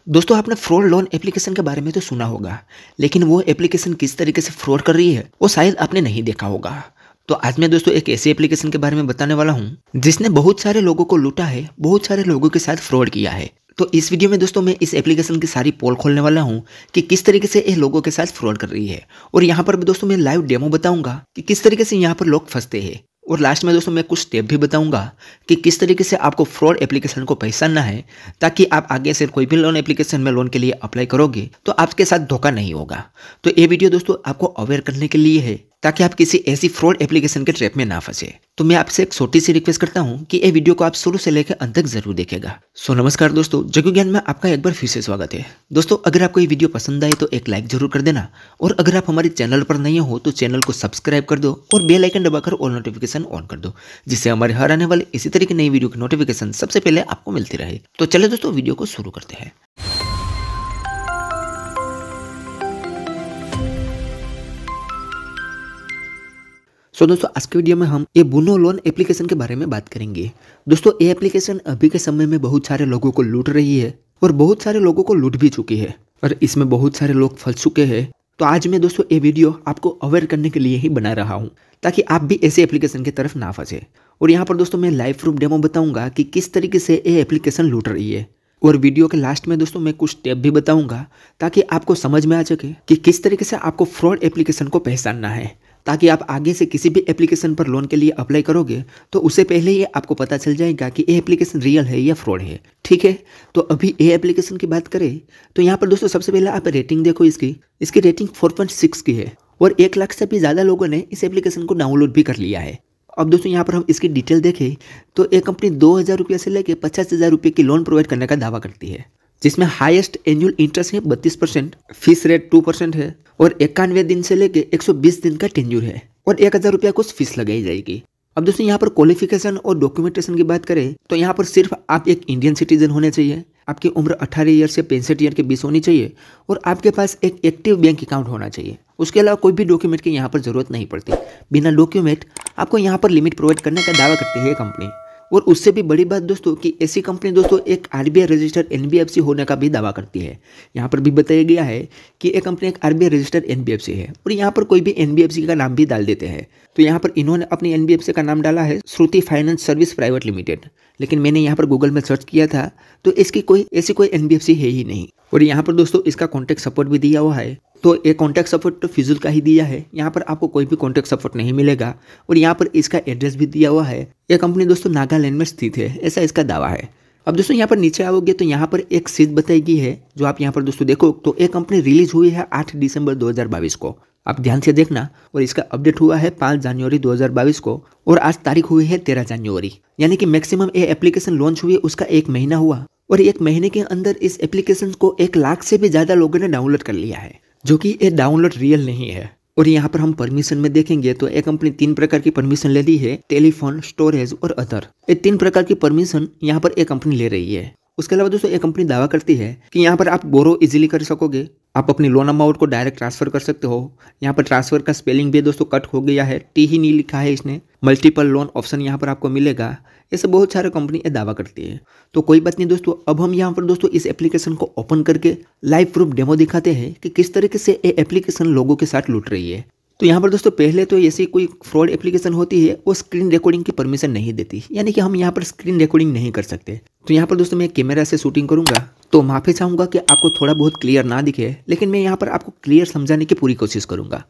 दोस्तों आपने fraud loan application के बारे में तो सुना होगा, लेकिन वो एप्लीकेशन किस तरीके से फ्रॉड कर रही है वो शायद आपने नहीं देखा होगा। तो आज मैं दोस्तों एक ऐसी एप्लीकेशन के बारे में बताने वाला हूँ जिसने बहुत सारे लोगों को लूटा है, बहुत सारे लोगों के साथ फ्रॉड किया है। तो इस वीडियो में दोस्तों मैं इस एप्लीकेशन की सारी पोल खोलने वाला हूँ कि किस तरीके से ये लोगों के साथ फ्रॉड कर रही है, और यहाँ पर भी दोस्तों मैं लाइव डेमो बताऊंगा कि किस तरीके से यहाँ पर लोग फंसते हैं। और लास्ट में दोस्तों मैं कुछ स्टेप भी बताऊंगा कि किस तरीके से आपको फ्रॉड एप्लीकेशन को पहचानना है, ताकि आप आगे से कोई भी लोन एप्लीकेशन में लोन के लिए अप्लाई करोगे तो आपके साथ धोखा नहीं होगा। तो ये वीडियो दोस्तों आपको अवेयर करने के लिए है, ताकि आप किसी ऐसी फ्रॉड एप्लीकेशन के ट्रैप में ना फंसे। तो मैं आपसे एक छोटी सी रिक्वेस्ट करता हूं कि ये वीडियो को आप शुरू से लेकर अंत तक जरूर देखेगा। सो नमस्कार दोस्तों, जग्गू ज्ञान में आपका एक बार फिर से स्वागत है। दोस्तों अगर आपको ये वीडियो पसंद आए तो एक लाइक जरूर कर देना, और अगर आप हमारे चैनल पर नहीं हो तो चैनल को सब्सक्राइब कर दो और बेल आइकन दबाकर ऑल नोटिफिकेशन ऑन कर दो, जिससे हमारे हर आने वाले इसी तरह की नई वीडियो की नोटिफिकेशन सबसे पहले आपको मिलती रहे। तो चलिए दोस्तों वीडियो को शुरू करते हैं। सो दोस्तों आज के वीडियो में हम ये बुनो लोन एप्लीकेशन के बारे में बात करेंगे। दोस्तों ये एप्लीकेशन अभी के समय में बहुत सारे लोगों को लूट रही है, और बहुत सारे लोगों को लूट भी चुकी है, और इसमें बहुत सारे लोग फंस चुके हैं। तो आज मैं दोस्तों ये वीडियो आपको अवेयर करने के लिए ही बना रहा हूँ, ताकि आप भी ऐसे एप्लीकेशन की तरफ ना फंसे। और यहाँ पर दोस्तों मैं लाइव प्रूफ डेमो बताऊंगा कि किस तरीके से ये एप्लीकेशन लूट रही है। और वीडियो के लास्ट में दोस्तों मैं कुछ स्टेप भी बताऊंगा, ताकि आपको समझ में आ सके कि किस तरीके से आपको फ्रॉड एप्लीकेशन को पहचानना है, ताकि आप आगे से किसी भी एप्लीकेशन पर लोन के लिए अप्लाई करोगे तो उससे पहले ही आपको पता चल जाएगा कि ये एप्लीकेशन रियल है या फ्रॉड है। ठीक है, तो अभी ये एप्लीकेशन की बात करें तो यहाँ पर दोस्तों सबसे पहले आप रेटिंग देखो। इसकी रेटिंग 4.6 की है, और 1 लाख से भी ज़्यादा लोगों ने इस एप्लीकेशन को डाउनलोड भी कर लिया है। अब दोस्तों यहाँ पर हम इसकी डिटेल देखें तो ये कंपनी 2,000 रुपये से लेकर 50,000 रुपये की लोन प्रोवाइड करने का दावा करती है, जिसमें हाईएस्ट एनुअल इंटरेस्ट है 32%, फीस रेट 2% है, और 91 दिन से लेकर 120 दिन का टेन्यूर है, और 1,000 रुपया कुछ फीस लगाई जाएगी। अब दोस्तों यहाँ पर क्वालिफिकेशन और डॉक्यूमेंटेशन की बात करें तो यहाँ पर सिर्फ आप एक इंडियन सिटीजन होने चाहिए, आपकी उम्र 18 ईयर से 65 ईयर के बीच होनी चाहिए, और आपके पास एक एक्टिव बैंक अकाउंट होना चाहिए। उसके अलावा कोई भी डॉक्यूमेंट की यहाँ पर जरूरत नहीं पड़ती। बिना डॉक्यूमेंट आपको यहाँ पर लिमिट प्रोवाइड करने का दावा करती है कंपनी। और उससे भी बड़ी बात दोस्तों कि ऐसी कंपनी दोस्तों एक आरबीआई रजिस्टर्ड एनबीएफसी होने का भी दावा करती है। यहाँ पर भी बताया गया है कि ये कंपनी एक आरबीआई रजिस्टर्ड एनबीएफसी है, और यहाँ पर कोई भी एनबीएफसी का नाम भी डाल देते हैं। तो यहाँ पर इन्होंने अपनी एनबीएफसी का नाम डाला है श्रुति फाइनेंस सर्विस प्राइवेट लिमिटेड, लेकिन मैंने यहाँ पर गूगल में सर्च किया था तो इसकी ऐसी कोई एनबीएफसी है ही नहीं। और यहाँ पर दोस्तों इसका कॉन्टैक्ट सपोर्ट भी दिया हुआ है, तो ये कॉन्टैक्ट सपोर्ट तो फिजूल का ही दिया है, यहाँ पर आपको कोई भी कॉन्टैक्ट सपोर्ट नहीं मिलेगा। और यहाँ पर इसका एड्रेस भी दिया हुआ है। यह कंपनी दोस्तों नागालैंड में स्थित है, ऐसा इसका दावा है। अब दोस्तों यहाँ पर नीचे आओगे तो यहाँ पर एक चीज बताई गई है, जो आप यहाँ पर दोस्तों देखो तो ये कंपनी रिलीज हुई है 8 दिसंबर 2022 को। आप ध्यान से देखना। और इसका अपडेट हुआ है 5 जनवरी 2022 को, और आज तारीख हुई है 13 जनवरी, यानी कि मैक्सिमम ये एप्लीकेशन लॉन्च हुई उसका 1 महीना हुआ, और 1 महीने के अंदर इस एप्लीकेशन को 1 लाख से भी ज्यादा लोगों ने डाउनलोड कर लिया है, जो कि ये डाउनलोड रियल नहीं है। और यहाँ पर हम परमिशन में देखेंगे तो ये कंपनी 3 प्रकार की परमिशन ले ली है, टेलीफोन, स्टोरेज और अदर। ये 3 प्रकार की परमिशन यहाँ पर ये कंपनी ले रही है। उसके अलावा दोस्तों ये कंपनी दावा करती है कि यहाँ पर आप बोरो इजीली कर सकोगे, आप अपनी लोन अमाउंट को डायरेक्ट ट्रांसफर कर सकते हो। यहाँ पर ट्रांसफर का स्पेलिंग भी दोस्तों कट हो गया है, टी ही नहीं लिखा है इसने। मल्टीपल लोन ऑप्शन यहाँ पर आपको मिलेगा। ऐसे बहुत सारे कंपनी ये दावा करती है। तो कोई बात नहीं दोस्तों, अब हम यहाँ पर दोस्तों इस एप्लीकेशन को ओपन करके लाइव प्रूफ डेमो दिखाते हैं कि किस तरीके से ये एप्लीकेशन लोगों के साथ लूट रही है। तो यहाँ पर दोस्तों पहले तो ऐसी कोई फ्रॉड एप्लीकेशन होती है वो स्क्रीन रिकॉर्डिंग की परमिशन नहीं देती, यानी कि हम यहाँ पर स्क्रीन रिकॉर्डिंग नहीं कर सकते। तो यहाँ पर दोस्तों मैं कैमरा से शूटिंग करूंगा, तो माफी चाहूंगा कि आपको थोड़ा बहुत क्लियर ना दिखे, लेकिन मैं यहाँ पर आपको क्लियर समझाने की पूरी कोशिश करूंगा।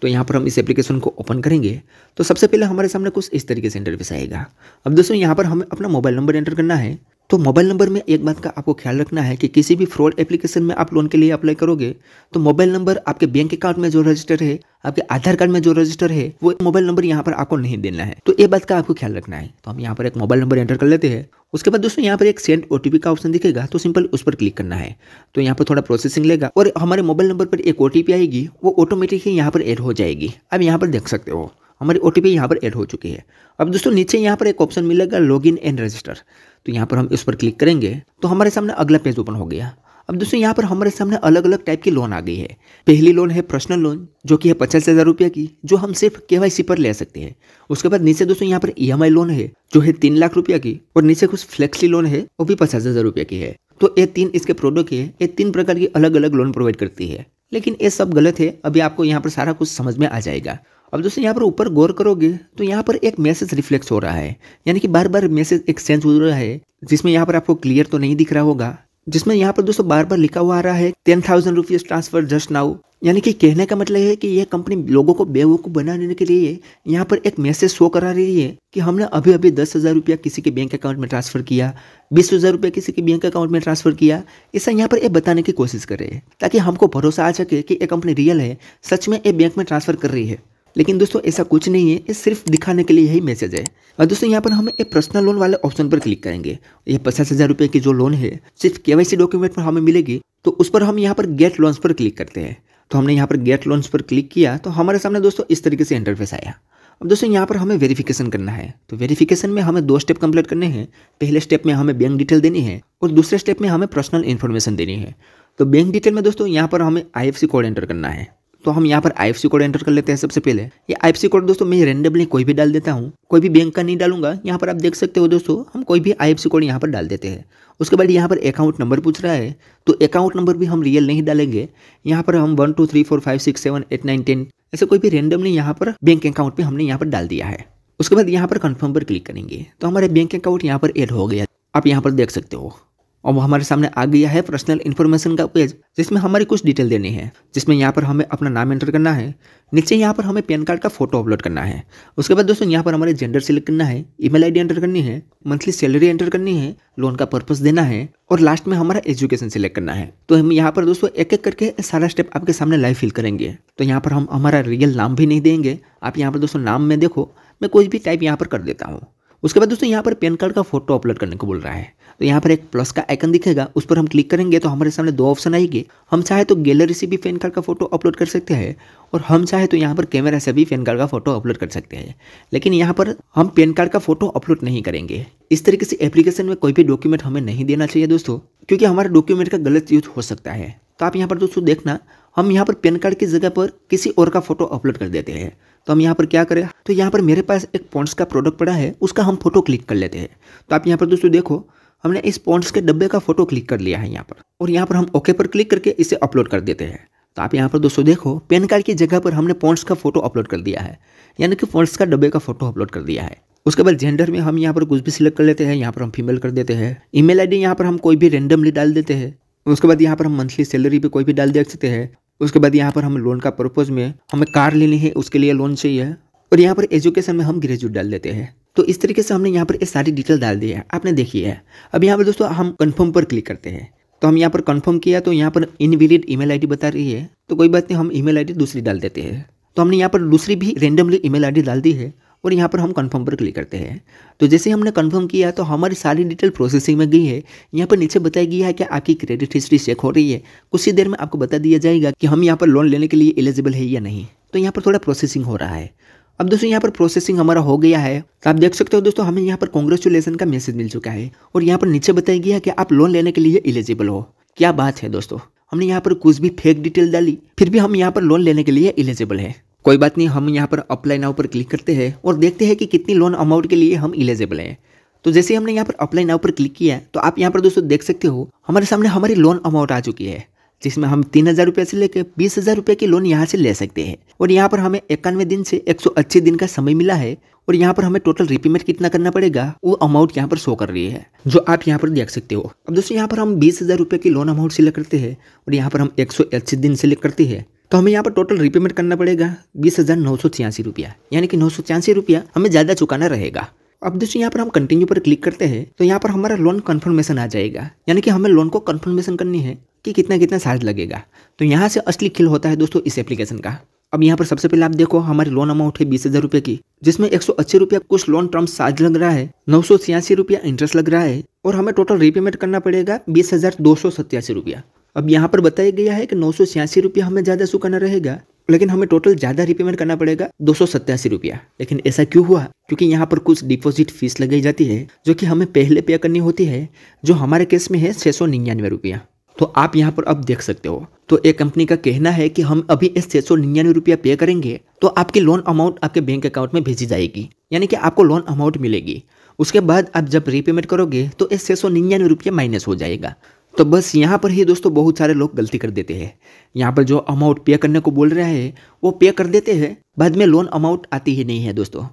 तो यहाँ पर हम इस एप्लीकेशन को ओपन करेंगे तो सबसे पहले हमारे सामने कुछ इस तरीके से इंटरफेस आएगा। अब दोस्तों यहाँ पर हमें अपना मोबाइल नंबर एंटर करना है। तो मोबाइल नंबर में एक बात का आपको ख्याल रखना है कि किसी भी फ्रॉड एप्लीकेशन में आप लोन के लिए अप्लाई करोगे तो मोबाइल नंबर आपके बैंक अकाउंट में जो रजिस्टर है, आपके आधार कार्ड में जो रजिस्टर है, वो मोबाइल नंबर यहाँ पर आपको नहीं देना है। तो ये बात का आपको ख्याल रखना है। तो हम यहाँ पर एक मोबाइल नंबर एंटर कर लेते हैं। उसके बाद दोस्तों यहाँ पर एक सेंड ओटीपी का ऑप्शन दिखेगा, तो सिंपल उस पर क्लिक करना है। तो यहाँ पर थोड़ा प्रोसेसिंग लेगा, और हमारे मोबाइल नंबर पर एक ओटीपी आएगी, वो ऑटोमेटिक ही यहाँ पर ऐड हो जाएगी। अब यहाँ पर देख सकते हो हमारी ओटीपी यहाँ पर ऐड हो चुकी है। अब दोस्तों नीचे यहाँ पर एक ऑप्शन मिलेगा लॉगिन एंड रजिस्टर, तो यहाँ पर हम इस पर क्लिक करेंगे तो हमारे सामने अगला पेज ओपन हो गया। अब दोस्तों यहाँ पर हमारे सामने अलग अलग टाइप की लोन आ गई है। पहली लोन है पर्सनल लोन, जो कि है 50,000 रुपये की, जो हम सिर्फ केवाईसी पर ले सकते हैं। उसके बाद नीचे दोस्तों यहाँ पर ईएमआई लोन है, जो है 3 लाख रुपये की, और नीचे कुछ फ्लेक्सी लोन है, वो भी 50,000 रुपये की है। तो ये 3 इसके प्रोडक्ट है, ये 3 प्रकार की अलग अलग लोन प्रोवाइड करती है। लेकिन ये सब गलत है, अभी आपको यहाँ पर सारा कुछ समझ में आ जाएगा। अब दोस्तों यहाँ पर ऊपर गौर करोगे तो यहाँ पर एक मैसेज रिफ्लेक्स हो रहा है, यानी कि बार बार मैसेज एक्सचेंज हो रहा है, जिसमें यहाँ पर आपको क्लियर तो नहीं दिख रहा होगा, जिसमें यहाँ पर दोस्तों बार बार लिखा हुआ आ रहा है 10,000 रुपीज ट्रांसफर जस्ट नाउ। यानी कि कहने का मतलब है कि यह कंपनी लोगों को बेवकूफ़ बनाने के लिए यहाँ पर एक मैसेज शो करा रही है कि हमने अभी अभी 10,000 रुपया किसी के बैंक अकाउंट में ट्रांसफर किया, 20,000 रुपया किसी के बैंक अकाउंट में ट्रांसफर किया। ऐसा यहाँ पर ये बताने की कोशिश कर रहे हैं ताकि हमको भरोसा आ सके कि ये कंपनी रियल है, सच में ये बैंक में ट्रांसफर कर रही है। लेकिन दोस्तों ऐसा कुछ नहीं है, ये सिर्फ दिखाने के लिए यही मैसेज है। और दोस्तों यहाँ पर हम एक पर्सनल लोन वाले ऑप्शन पर क्लिक करेंगे। ये 50,000 रुपये की जो लोन है सिर्फ KYC डॉक्यूमेंट पर हमें मिलेगी, तो उस पर हम यहाँ पर गेट लोन्स पर क्लिक करते हैं। तो हमने यहाँ पर गेट लोन्स पर क्लिक किया तो हमारे सामने दोस्तों इस तरीके से इंटरफेस आया। अब दोस्तों यहाँ पर हमें वेरिफिकेशन करना है, तो वेरिफिकेशन में हमें 2 स्टेप कंप्लीट करने हैं। पहले स्टेप में हमें बैंक डिटेल देनी है और दूसरे स्टेप में हमें पर्सनल इन्फॉर्मेशन देनी है। तो बैंक डिटेल में दोस्तों यहाँ पर हमें IFSC कोड एंटर करना है, तो हम यहाँ पर IFSC कोड एंटर कर लेते हैं। सबसे पहले ये IFSC कोड दोस्तों मैं रेंडमली कोई भी डाल देता हूँ, कोई भी बैंक का नहीं डालूंगा। यहाँ पर आप देख सकते हो दोस्तों, हम कोई भी IFSC कोड यहाँ पर डाल देते हैं। उसके बाद यहाँ पर अकाउंट नंबर पूछ रहा है, तो अकाउंट नंबर भी हम रियल नहीं डालेंगे। यहाँ पर हम 1 2 3 4 5 6 7 8 9 10 ऐसे कोई भी रेंडमली यहाँ पर बैंक अकाउंट पे हमने यहाँ पर डाल दिया है। उसके बाद यहाँ पर कंफर्म पर क्लिक करेंगे तो हमारे बैंक अकाउंट यहाँ पर ऐड हो गया, आप यहाँ पर देख सकते हो। अब हमारे सामने आ गया है पर्सनल इन्फॉर्मेशन का पेज, जिसमें हमारी कुछ डिटेल देनी है, जिसमें यहाँ पर हमें अपना नाम एंटर करना है। नीचे यहाँ पर हमें पैन कार्ड का फोटो अपलोड करना है। उसके बाद दोस्तों यहाँ पर हमारे जेंडर सिलेक्ट करना है, ईमेल आईडी एंटर करनी है, मंथली सैलरी एंटर करनी है, लोन का पर्पस देना है और लास्ट में हमारा एजुकेशन सिलेक्ट करना है। तो हम यहाँ पर दोस्तों एक एक करके सारा स्टेप आपके सामने लाइव फिल करेंगे। तो यहाँ पर हम हमारा रियल नाम भी नहीं देंगे। आप यहाँ पर दोस्तों नाम में देखो, मैं कोई भी टाइप यहाँ पर कर देता हूँ। उसके बाद दोस्तों यहाँ पर पैन कार्ड का फोटो अपलोड करने को बोल रहा है, तो यहाँ पर एक प्लस का आइकन दिखेगा, उस पर हम क्लिक करेंगे तो हमारे सामने 2 ऑप्शन आएंगे। हम चाहे तो गैलरी से भी पैन कार्ड का फोटो अपलोड कर सकते हैं और हम चाहे तो यहाँ पर कैमरा से भी पैन कार्ड का फोटो अपलोड कर सकते हैं। लेकिन यहाँ पर हम पैन कार्ड का फोटो अपलोड नहीं करेंगे। इस तरीके से एप्लीकेशन में कोई भी डॉक्यूमेंट हमें नहीं देना चाहिए दोस्तों, क्योंकि हमारे डॉक्यूमेंट का गलत यूज हो सकता है। तो आप यहाँ पर दोस्तों देखना, हम यहाँ पर पैन कार्ड की जगह पर किसी और का फोटो अपलोड कर देते हैं। तो हम यहाँ पर क्या करें, तो यहाँ पर मेरे पास एक पॉन्ड्स का प्रोडक्ट पड़ा है, उसका हम फोटो क्लिक कर लेते हैं। तो आप यहाँ पर दोस्तों देखो, हमने इस पॉन्ड्स के डब्बे का फोटो क्लिक कर लिया है यहाँ पर, और यहाँ पर हम ओके पर क्लिक करके इसे अपलोड कर देते हैं। तो आप यहाँ पर दोस्तों देखो, पैन कार्ड की जगह पर हमने पॉन्ड्स का फोटो अपलोड कर दिया है, यानी कि पॉन्ड्स का डब्बे का फोटो अपलोड कर दिया है। उसके बाद जेंडर में हम यहाँ पर कुछ भी सिलेक्ट कर लेते हैं, यहाँ पर हम फीमेल कर देते हैं। ईमेल आईडी यहाँ पर हम कोई भी रेंडमली डाल देते हैं। उसके बाद यहाँ पर हम मंथली सैलरी पे कोई भी डाल दे सकते हैं। उसके बाद यहाँ पर हम लोन का पर्पज में हमें कार लेनी है, उसके लिए लोन चाहिए, और यहाँ पर एजुकेशन में हम ग्रेजुएट डाल देते हैं। तो इस तरीके से हमने यहाँ पर ये सारी डिटेल डाल दी है, आपने देखी है। अब यहाँ पर दोस्तों हम कंफर्म पर क्लिक करते हैं। तो हम यहाँ पर कंफर्म किया तो यहाँ पर इनवैलिड ईमेल आईडी बता रही है, तो कोई बात नहीं, हम ईमेल आईडी दूसरी डाल देते हैं। तो हमने यहाँ पर दूसरी भी रेंडमली ईमेल आईडी डाल दी है और यहाँ पर हम कंफर्म पर क्लिक करते हैं। तो जैसे हमने कंफर्म किया तो हमारी सारी डिटेल प्रोसेसिंग में गई है। यहाँ पर नीचे बताया गया है कि आपकी क्रेडिट हिस्ट्री चेक हो रही है। कुछ ही देर में आपको बता दिया जाएगा कि हम यहाँ पर लोन लेने के लिए एलिजिबल है या नहीं। तो यहाँ पर थोड़ा प्रोसेसिंग हो रहा है। अब दोस्तों यहाँ पर प्रोसेसिंग हमारा हो गया है, तो आप देख सकते हो दोस्तों, हमें यहाँ पर कांग्रेचुलेसन का मैसेज मिल चुका है और यहाँ पर नीचे बताया गया है कि आप लोन लेने के लिए एलिजिबल हो। क्या बात है दोस्तों, हमने यहाँ पर कुछ भी फेक डिटेल डाली, फिर भी हम यहाँ पर लोन लेने के लिए एलिजिबल है। कोई बात नहीं, हम यहाँ पर अप्लाई नाउ पर क्लिक करते हैं और देखते हैं कि कितनी लोन अमाउंट के लिए हम एलिजिबल हैं। तो जैसे ही हमने यहाँ पर अप्लाई नाउ पर क्लिक किया तो आप यहाँ पर दोस्तों देख सकते हो, हमारे सामने हमारी लोन अमाउंट आ चुकी है, जिसमें हम 3,000 रुपये से लेकर 20,000 रुपये की लोन यहाँ से ले सकते हैं। और यहाँ पर हमें 91 दिन से 180 दिन का समय मिला है और यहाँ पर हमें टोटल रिपेमेंट कितना करना पड़ेगा वो अमाउंट यहाँ पर शो कर रही है, जो आप यहाँ पर देख सकते हो। अब दोस्तों यहाँ पर हम 20,000 रुपये की लोन अमाउंट सिलेक्ट करते हैं और यहाँ पर हम 180 दिन सिलेक्ट करते हैं। तो हमें यहाँ पर टोटल रिपेमेंट करना पड़ेगा 20,986 रुपया, यानी कि 986 रुपया हमें ज़्यादा चुकाना रहेगा। अब दोस्तों यहाँ पर हम कंटिन्यू पर क्लिक करते हैं तो यहाँ पर हमारा लोन कन्फर्मेशन आ जाएगा, यानी कि हमें लोन को कन्फर्मेशन करनी है कि कितना कितना चार्ज लगेगा। तो यहाँ से असली खेल होता है दोस्तों इस एप्लीकेशन का। अब यहाँ पर सबसे पहले आप देखो, हमारी लोन अमाउंट है 20,000 रुपये की, जिसमें 180 रुपया कुछ लोन टर्म्स चार्ज लग रहा है, 986 रुपया इंटरेस्ट लग रहा है और हमें टोटल रिपेमेंट करना पड़ेगा 20,287 रुपया। अब यहाँ पर बताया गया है कि 986 रुपया हमें ज़्यादा चुकाना रहेगा, लेकिन हमें टोटल ज़्यादा रिपेमेंट करना पड़ेगा 287 रुपया। लेकिन ऐसा क्यों हुआ? क्योंकि यहाँ पर कुछ डिपॉजिट फीस लगाई जाती है जो कि हमें पहले पे करनी होती है, जो हमारे केस में है 699 रुपया। तो आप यहाँ पर अब देख सकते हो, तो एक कंपनी का कहना है कि हम अभी इस 699 रुपया पे करेंगे तो आपकी लोन अमाउंट आपके बैंक अकाउंट में भेजी जाएगी, यानी कि आपको लोन अमाउंट मिलेगी। उसके बाद आप जब रीपेमेंट करोगे तो इस 699 रुपया माइनस हो जाएगा। तो बस यहाँ पर ही दोस्तों बहुत सारे लोग गलती कर देते हैं। यहाँ पर जो अमाउंट पे करने को बोल रहा है वो पे कर देते हैं, बाद में लोन अमाउंट आती ही नहीं है। दोस्तों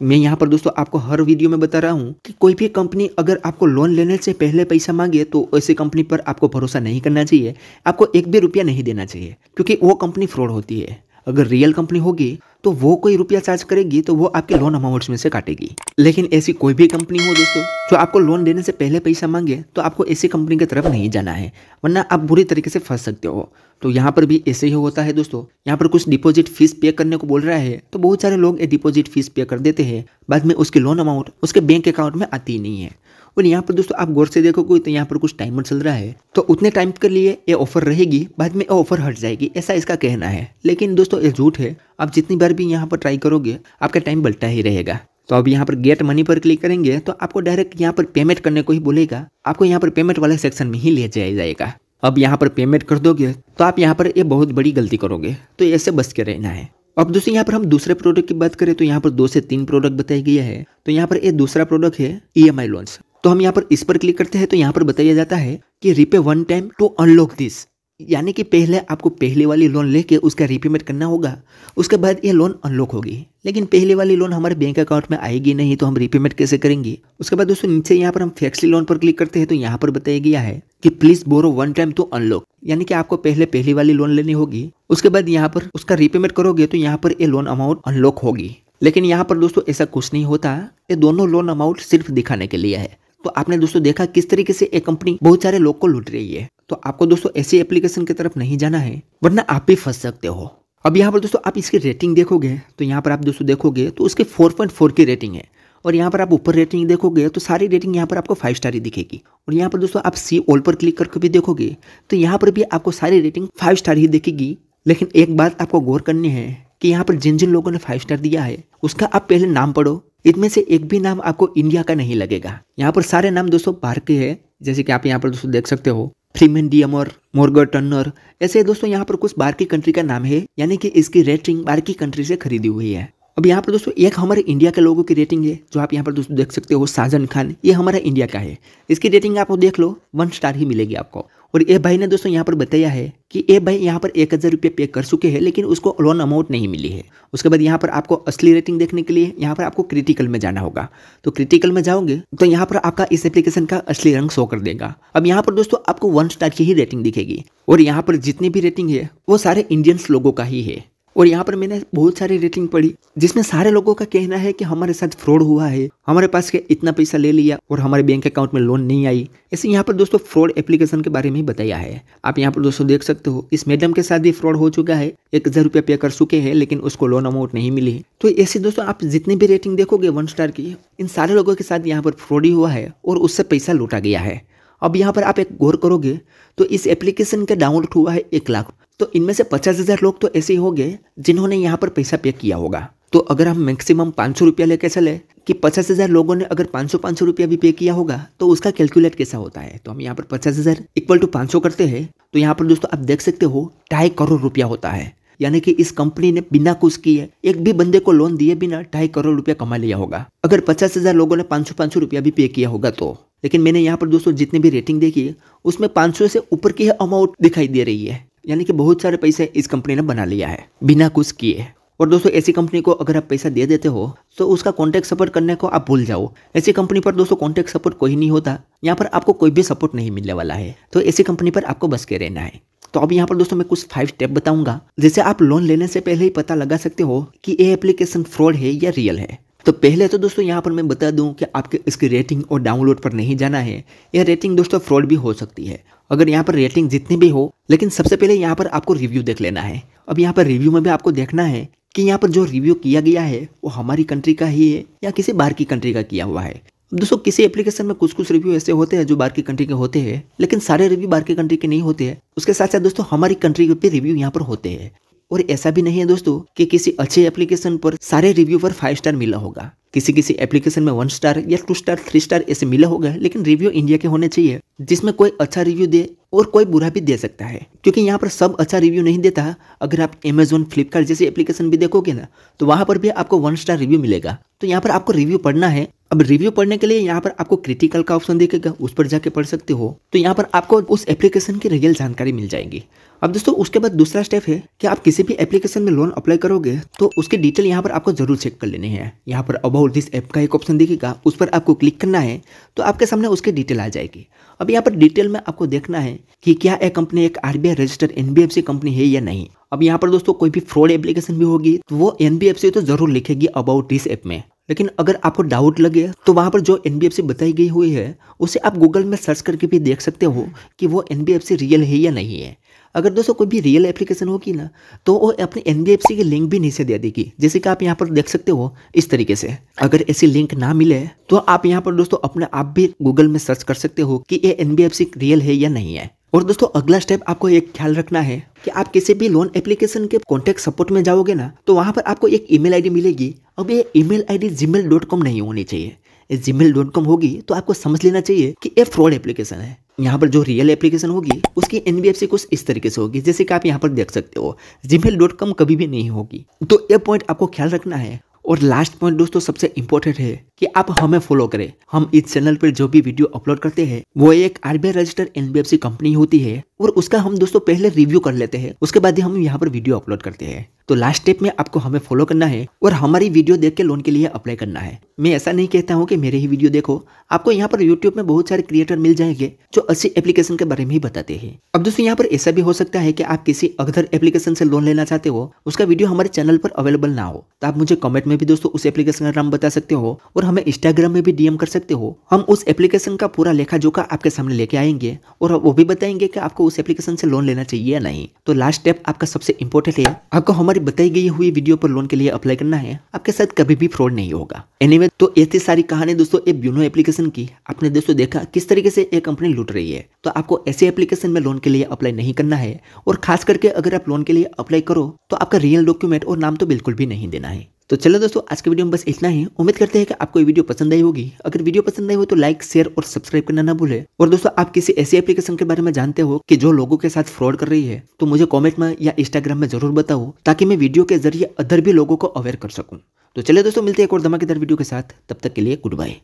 मैं यहाँ पर दोस्तों आपको हर वीडियो में बता रहा हूँ कि कोई भी कंपनी अगर आपको लोन लेने से पहले पैसा मांगे तो ऐसी कंपनी पर आपको भरोसा नहीं करना चाहिए, आपको एक भी रुपया नहीं देना चाहिए, क्योंकि वो कंपनी फ्रॉड होती है। अगर रियल कंपनी होगी तो वो कोई रुपया चार्ज करेगी तो वो आपके लोन अमाउंट्स में से काटेगी। लेकिन ऐसी कोई भी कंपनी हो दोस्तों जो आपको लोन देने से पहले पैसा मांगे तो आपको ऐसी कंपनी की तरफ नहीं जाना है, वरना आप बुरी तरीके से फंस सकते हो। तो यहाँ पर भी ऐसे ही होता है दोस्तों। यहाँ पर कुछ डिपॉजिट फीस पे करने को बोल रहा है तो बहुत सारे लोग ये डिपॉजिट फीस पे कर देते हैं, बाद में उसकी लोन अमाउंट उसके बैंक अकाउंट में आती ही नहीं है। और यहाँ पर दोस्तों आप गौर से देखोगे तो यहाँ पर कुछ टाइमर चल रहा है, तो उतने टाइम के लिए ये ऑफर रहेगी, बाद में ये ऑफर हट जाएगी, ऐसा इसका कहना है। लेकिन दोस्तों ये झूठ है। आप जितनी बार भी यहाँ पर ट्राई करोगे आपका टाइम बढ़ता ही रहेगा। तो अब यहाँ पर गेट मनी पर क्लिक करेंगे तो आपको डायरेक्ट यहाँ पर पेमेंट करने को ही बोलेगा, आपको यहाँ पर पेमेंट वाले सेक्शन में ही ले जाया जाएगा। अब यहाँ पर पेमेंट कर दोगे तो आप यहाँ पर ये बहुत बड़ी गलती करोगे, तो ऐसे बच के रहना है। अब दोस्तों यहाँ पर हम दूसरे प्रोडक्ट की बात करें तो यहाँ पर 2 से 3 प्रोडक्ट बताया गया है। तो यहाँ पर ये दूसरा प्रोडक्ट है EMI लोन्स। तो हम यहाँ पर इस पर क्लिक करते हैं तो यहाँ पर बताया जाता है कि repay 1 time to unlock this, यानी कि पहले आपको पहले वाली लोन लेके उसका रीपेमेंट करना होगा, उसके बाद ये लोन अनलॉक होगी। लेकिन पहले वाली लोन हमारे बैंक अकाउंट में आएगी नहीं तो हम रीपेमेंट कैसे करेंगे। उसके बाद दोस्तों नीचे यहाँ पर हम फ्लेक्सी लोन पर क्लिक करते हैं तो यहाँ पर बताया गया है कि please borrow 1 time to unlock, यानी कि आपको पहली वाली लोन लेनी होगी, उसके बाद यहाँ पर उसका रीपेमेंट करोगे तो यहाँ पर ये लोन अमाउंट अनलॉक होगी। लेकिन यहाँ पर दोस्तों ऐसा कुछ नहीं होता, ये दोनों लोन अमाउंट सिर्फ दिखाने के लिए है। तो आपने दोस्तों देखा किस तरीके से एक कंपनी बहुत सारे लोग को लूट रही है। तो आपको दोस्तों ऐसी एप्लीकेशन की तरफ नहीं जाना है, वरना आप भी फंस सकते हो। अब यहाँ पर दोस्तों आप इसकी रेटिंग देखोगे तो यहाँ पर आप दोस्तों देखोगे तो उसके 4.4 की रेटिंग है। और यहाँ पर आप ऊपर रेटिंग देखोगे तो सारी रेटिंग यहाँ पर आपको 5 स्टार ही दिखेगी। और यहाँ पर दोस्तों आप सी ऑल पर क्लिक करके भी देखोगे तो यहाँ पर भी आपको सारी रेटिंग 5 स्टार ही दिखेगी। लेकिन एक बात आपको गौर करनी है कि यहाँ पर जिन जिन लोगों ने 5 स्टार दिया है उसका आप पहले नाम पढ़ो, इनमें से एक भी नाम आपको इंडिया का नहीं लगेगा। यहाँ पर सारे नाम दोस्तों बाहर के हैं, जैसे कि आप यहाँ पर दोस्तों देख सकते हो फ्रीमैन डियमर, मॉर्गन टर्नर, ऐसे दोस्तों यहाँ पर कुछ बाहर की कंट्री का नाम है, यानी कि इसकी रेटिंग बाहर की कंट्री से खरीदी हुई है। अब यहाँ पर दोस्तों एक हमारे इंडिया के लोगों की रेटिंग है, जो आप यहाँ पर दोस्तों देख सकते हो साजन खान, ये हमारा इंडिया का है। इसकी रेटिंग आप देख लो 1 स्टार ही मिलेगी आपको। और ए भाई ने दोस्तों यहाँ पर बताया है कि ए भाई यहाँ पर 1000 रुपये पे कर चुके हैं, लेकिन उसको लोन अमाउंट नहीं मिली है। उसके बाद यहाँ पर आपको असली रेटिंग देखने के लिए यहाँ पर आपको क्रिटिकल में जाना होगा। तो क्रिटिकल में जाओगे तो यहाँ पर आपका इस एप्लीकेशन का असली रंग शो कर देगा। अब यहाँ पर दोस्तों आपको 1 स्टार की ही रेटिंग दिखेगी, और यहाँ पर जितनी भी रेटिंग है वो सारे इंडियंस लोगों का ही है। और यहाँ पर मैंने बहुत सारी रेटिंग पढ़ी जिसमें सारे लोगों का कहना है कि हमारे साथ फ्रॉड हुआ है, हमारे पास के इतना पैसा ले लिया और हमारे बैंक अकाउंट में लोन नहीं आई। ऐसे यहाँ पर दोस्तों फ्रॉड एप्लीकेशन के बारे में ही बताया है। आप यहाँ पर दोस्तों देख सकते हो इस मैडम के साथ भी फ्रॉड हो चुका है, 1000 रुपये पे कर चुके हैं लेकिन उसको लोन अमाउंट नहीं मिली। तो ऐसे दोस्तों आप जितनी भी रेटिंग देखोगे 1 स्टार की, इन सारे लोगों के साथ यहाँ पर फ्रॉड ही हुआ है और उससे पैसा लूटा गया है। अब यहाँ पर आप एक गौर करोगे तो इस एप्लीकेशन का डाउनलोड हुआ है 1 लाख, तो इनमें से 50,000 लोग तो ऐसे ही हो गए जिन्होंने यहाँ पर पैसा पे किया होगा। तो अगर हम मैक्सिमम 500 रुपया लेके चले कि 50,000 लोगों ने अगर 500 रुपया भी पे किया होगा तो उसका कैलकुलेट कैसा होता है। तो हम यहाँ पर 50,000 इक्वल टू 500 करते हैं तो यहाँ पर दोस्तों आप देख सकते हो 2.5 करोड़ रुपया होता है। यानी कि इस कंपनी ने बिना कुछ किए एक भी बंदे को लोन दिए बिना 2.5 करोड़ रुपया कमा लिया होगा, अगर 50,000 लोगों ने 500 रुपया भी पे किया होगा तो। लेकिन मैंने यहाँ पर दोस्तों जितनी भी रेटिंग देखी है उसमें 500 से ऊपर की अमाउंट दिखाई दे रही है, यानी कि बहुत सारे पैसे इस कंपनी ने बना लिया है बिना कुछ किए। और दोस्तों ऐसी कंपनी को अगर आप पैसा दे देते हो तो उसका कॉन्टैक्ट सपोर्ट करने को आप भूल जाओ। ऐसी कंपनी पर दोस्तों कॉन्टैक्ट सपोर्ट कोई नहीं होता, यहाँ पर आपको कोई भी सपोर्ट नहीं मिलने वाला है। तो ऐसी कंपनी पर आपको बच के रहना है। तो अब यहाँ पर दोस्तों मैं कुछ 5 स्टेप बताऊंगा जिससे आप लोन लेने से पहले ही पता लगा सकते हो कि ये एप्लीकेशन फ्रॉड है या रियल है। तो पहले तो दोस्तों यहाँ पर मैं बता दूं कि आपके इसकी रेटिंग और डाउनलोड पर नहीं जाना है। यह रेटिंग दोस्तों फ्रॉड भी हो सकती है अगर यहाँ पर रेटिंग जितनी भी हो, लेकिन सबसे पहले यहाँ पर आपको रिव्यू देख लेना है। अब यहाँ पर रिव्यू में भी आपको देखना है कि यहाँ पर जो रिव्यू किया गया है वो हमारी कंट्री का ही है या किसी बाहर की कंट्री का किया हुआ है। दोस्तों किसी एप्लीकेशन में कुछ रिव्यू ऐसे होते हैं जो बाहर की कंट्री के होते हैं, लेकिन सारे रिव्यू बाहर की कंट्री के नहीं होते हैं। उसके साथ साथ दोस्तों हमारी कंट्री के भी रिव्यू यहाँ पर होते हैं। और ऐसा भी नहीं है दोस्तों कि किसी अच्छे एप्लीकेशन पर सारे रिव्यू पर 5 स्टार मिला होगा, किसी एप्लीकेशन में 1 स्टार या 2 स्टार 3 स्टार ऐसे मिला होगा। लेकिन रिव्यू इंडिया के होने चाहिए जिसमें कोई अच्छा रिव्यू दे और कोई बुरा भी दे सकता है, क्योंकि यहाँ पर सब अच्छा रिव्यू नहीं देता। अगर आप अमेजोन, फ्लिपकार्ट जैसी एप्लीकेशन भी देखोगे ना तो वहां पर भी आपको 1 स्टार रिव्यू मिलेगा। तो यहाँ पर आपको रिव्यू पढ़ना है। अब रिव्यू पढ़ने के लिए यहाँ पर आपको क्रिटिकल का ऑप्शन दिखेगा, उस पर जाके पढ़ सकते हो। तो यहाँ पर आपको उस एप्लीकेशन की रियल जानकारी मिल जाएगी। अब दोस्तों उसके बाद दूसरा स्टेप है कि आप किसी भी एप्लीकेशन में लोन अप्लाई करोगे तो उसकी डिटेल यहाँ पर आपको जरूर चेक कर लेनी है। यहाँ पर अबाउट दिस ऐप का एक ऑप्शन दिखेगा, उस पर आपको क्लिक करना है तो आपके सामने उसकी डिटेल आ जाएगी। अब यहाँ पर डिटेल में आपको देखना है कि क्या यह कंपनी एक RBI रजिस्टर्ड NBFC कंपनी है या नहीं। अब यहाँ पर दोस्तों कोई भी फ्रॉड एप्लीकेशन भी होगी तो वो NBFC तो जरूर लिखेगी अबाउट दिस ऐप में। लेकिन अगर आपको डाउट लगे तो वहाँ पर जो NBFC बताई गई हुई है उसे आप गूगल में सर्च करके भी देख सकते हो कि वो NBFC रियल है या नहीं है। अगर दोस्तों कोई भी रियल एप्लीकेशन होगी ना तो वो अपने NBFC के लिंक भी नीचे दे देगी, जैसे कि आप यहाँ पर देख सकते हो इस तरीके से। अगर ऐसी लिंक ना मिले तो आप यहाँ पर दोस्तों अपने आप भी गूगल में सर्च कर सकते हो कि ये NBFC रियल है या नहीं है। और दोस्तों अगला स्टेप आपको एक ख्याल रखना है कि आप किसी भी लोन एप्लीकेशन के कॉन्टैक्ट सपोर्ट में जाओगे ना तो वहां पर आपको एक ईमेल आईडी मिलेगी। अब ये ईमेल आईडी gmail.com नहीं होनी चाहिए। gmail.com होगी तो आपको समझ लेना चाहिए कि ये फ्रॉड एप्लीकेशन है। यहाँ पर जो रियल एप्लीकेशन होगी उसकी NBFC कुछ इस तरीके से होगी, जैसे कि आप यहाँ पर देख सकते हो। gmail.com कभी भी नहीं होगी, तो ये पॉइंट आपको ख्याल रखना है। और लास्ट पॉइंट दोस्तों सबसे इंपॉर्टेंट है कि आप हमें फॉलो करें। हम इस चैनल पर जो भी वीडियो अपलोड करते हैं वो एक RBI रजिस्टर्ड NBFC कंपनी होती है और उसका हम दोस्तों पहले रिव्यू कर लेते हैं, उसके बाद ही हम यहाँ पर वीडियो अपलोड करते हैं। तो लास्ट स्टेप में आपको हमें फॉलो करना है और हमारी वीडियो देख के लोन के लिए अप्लाई करना है। मैं ऐसा नहीं कहता हूँ कि मेरे ही वीडियो देखो, आपको यहाँ पर यूट्यूब में बहुत सारे क्रिएटर मिल जाएंगे जो अच्छी एप्लीकेशन के बारे में ही बताते हैं। अब दोस्तों यहाँ पर ऐसा भी हो सकता है कि आप किसी अदर एप्लीकेशन से लोन लेना चाहते हो, उसका वीडियो हमारे चैनल पर अवेलेबल ना हो, तो आप मुझे कमेंट में भी दोस्तों उस एप्लीकेशन का नाम बता सकते हो और हमें इंस्टाग्राम में भी DM कर सकते हो। हम उस एप्लीकेशन का पूरा लेखा जोखा आपके सामने लेके आएंगे और वो भी बताएंगे कि आपको उस एप्लीकेशन से लोन लेना चाहिए या नहीं। तो लास्ट स्टेप आपका सबसे इंपॉर्टेंट है, आपको हमारी बताई गई हुई वीडियो पर लोन के लिए अप्लाई करना है। आपके साथ कभी भी फ्रॉड नहीं होगा। एनीवे तो इतनी सारी कहानी दोस्तों ये ब्यूनो एप्लीकेशन की आपने दोस्तों देखा किस तरीके से ये कंपनी लूट रही है। तो आपको ऐसे एप्लीकेशन में लोन के लिए अप्लाई नहीं करना है और खास करके अगर आप लोन के लिए अप्लाई करो तो आपका रियल डॉक्यूमेंट और नाम तो बिल्कुल भी नहीं देना है। तो चलो दोस्तों आज के वीडियो में बस इतना ही। उम्मीद करते हैं कि आपको ये वीडियो पसंद आई होगी। अगर वीडियो पसंद आई हो तो लाइक शेयर और सब्सक्राइब करना ना भूले। और दोस्तों आप किसी ऐसी एप्लीकेशन के बारे में जानते हो कि जो लोगों के साथ फ्रॉड कर रही है तो मुझे कमेंट में या इंस्टाग्राम में जरूर बताओ, ताकि मैं वीडियो के जरिए अदर भी लोगों को अवेयर कर सकूं। तो चलिए दोस्तों मिलते हैं एक और धमाकेदार वीडियो के साथ, तब तक के लिए गुड बाय।